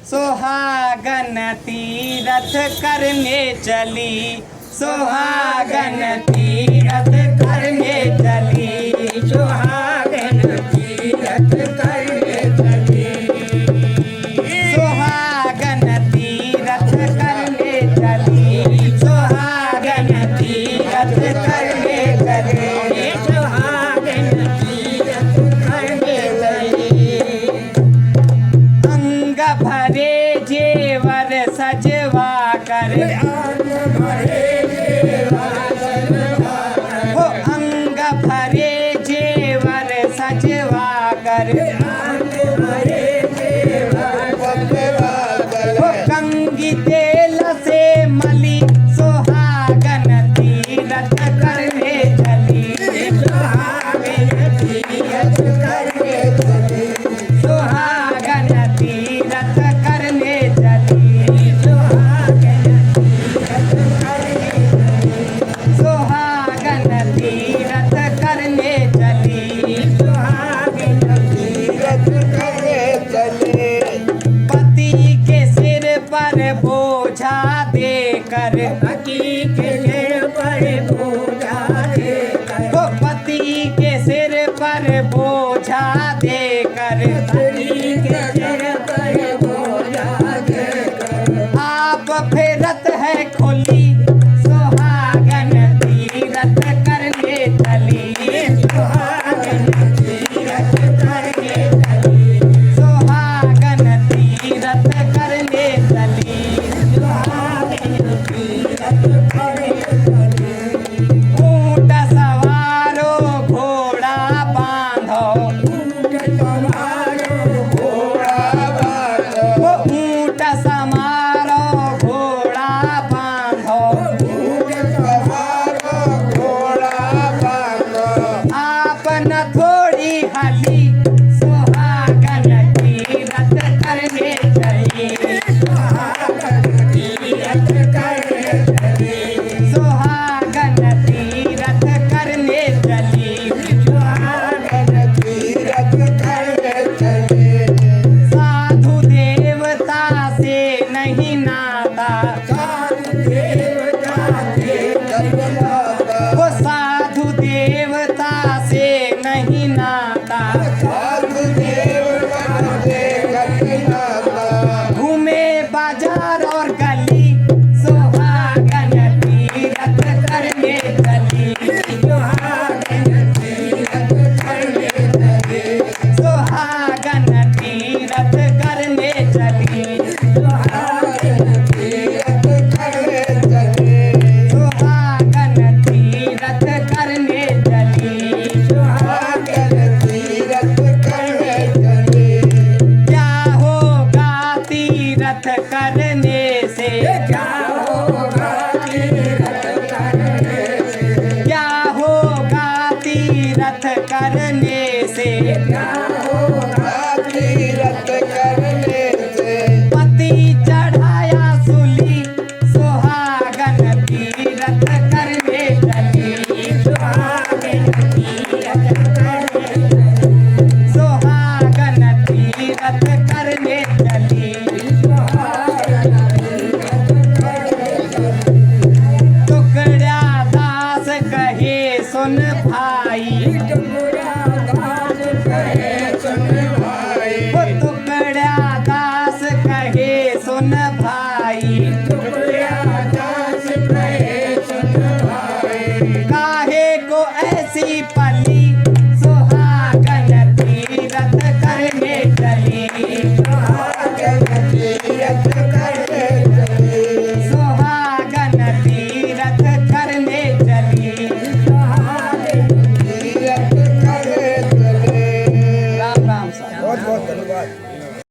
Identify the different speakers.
Speaker 1: सुहागन तीरथ करने चली, सुहागन तीरथ करने चली,
Speaker 2: सुहागन तीरथ करने चली,
Speaker 1: सुहागन तीरथ करने चली, सुहागन तीरथ करने चली,
Speaker 2: सुहागन तीरथ करने चली।
Speaker 1: अंग भरे जेवर सजवा कर, हो अंग भरे जेवर सजवा कर, हो कंगी तेल से मली, सुहागन तीरथ करने चली,
Speaker 2: सुहागन तीरथ करने चली,
Speaker 1: सुहागन तीरथ करने चली,
Speaker 2: सुहागन तीरथ करने चली,
Speaker 1: सुहागन तीरथ करने चली।
Speaker 2: सुहागन तीरथ करने चली।
Speaker 1: पति के सिर पर बोझा देकर,
Speaker 2: पति के सिर पर बोझा देकर,
Speaker 1: हो पति के सिर पर बोझा देकर,
Speaker 2: पति के सिर पर बोझा देकर,
Speaker 1: आप फेरत है खोली, सुहागन तीरथ करने चली,
Speaker 2: सुहागन तीरथ करने चली,
Speaker 1: सुहागन तीरथ करने चली।
Speaker 2: सुहागन तीरथ करने चली।
Speaker 1: ऊंट सवारो घोड़ा बांधो,
Speaker 2: ऊंट सवारो घोड़ा बांधो,
Speaker 1: वो ऊंट समारो घोड़ा बांधो,
Speaker 2: ऊंट सवारो घोड़ा बांधो,
Speaker 1: आप न थोड़ी हली, सुहागन तीरथ करने चली,
Speaker 2: सुहागन तीरथ करने चली,
Speaker 1: सुहागन तीरथ करने चली।
Speaker 2: सुहागन तीरथ करने चली।
Speaker 1: साधु देवता से नहीं नाता,
Speaker 2: साधु देवता से देवता,
Speaker 1: वो साधु देवता से नहीं नाता,
Speaker 2: साधु देवता से नाता,
Speaker 1: घूमे बाजार और गली, सुहागन तीरथ करने चली,
Speaker 2: सुहागन तीरथ करने चली,
Speaker 1: सुहागन तीरथ करने चली,
Speaker 2: सुहागन तीरथ करने चली,
Speaker 1: सुहागन तीरथ करने चली।
Speaker 2: सुहागन तीरथ करने चली।
Speaker 1: क्या होगा तीरथ करने से,
Speaker 2: क्या होगा तीरथ करने से,
Speaker 1: क्या होगा तीरथ करने से,
Speaker 2: क्या होगा तीरथ करने से,
Speaker 1: पति चढ़ाया सूली, सुहागन तीरथ करने चली,
Speaker 2: सुहागन तीरथ करने चली,
Speaker 1: सुहागन तीरथ करने चली।
Speaker 2: सुहागन तीरथ करने चली।
Speaker 1: टुकड़ा दास कहे सुन भाई,
Speaker 2: टुकड़ा दास कहे सुन भाई,
Speaker 1: वो टुकड़ा दास कहे सुन भाई,
Speaker 2: टुकड़ा दास कहे सुन भाई,
Speaker 1: काहे को ऐसी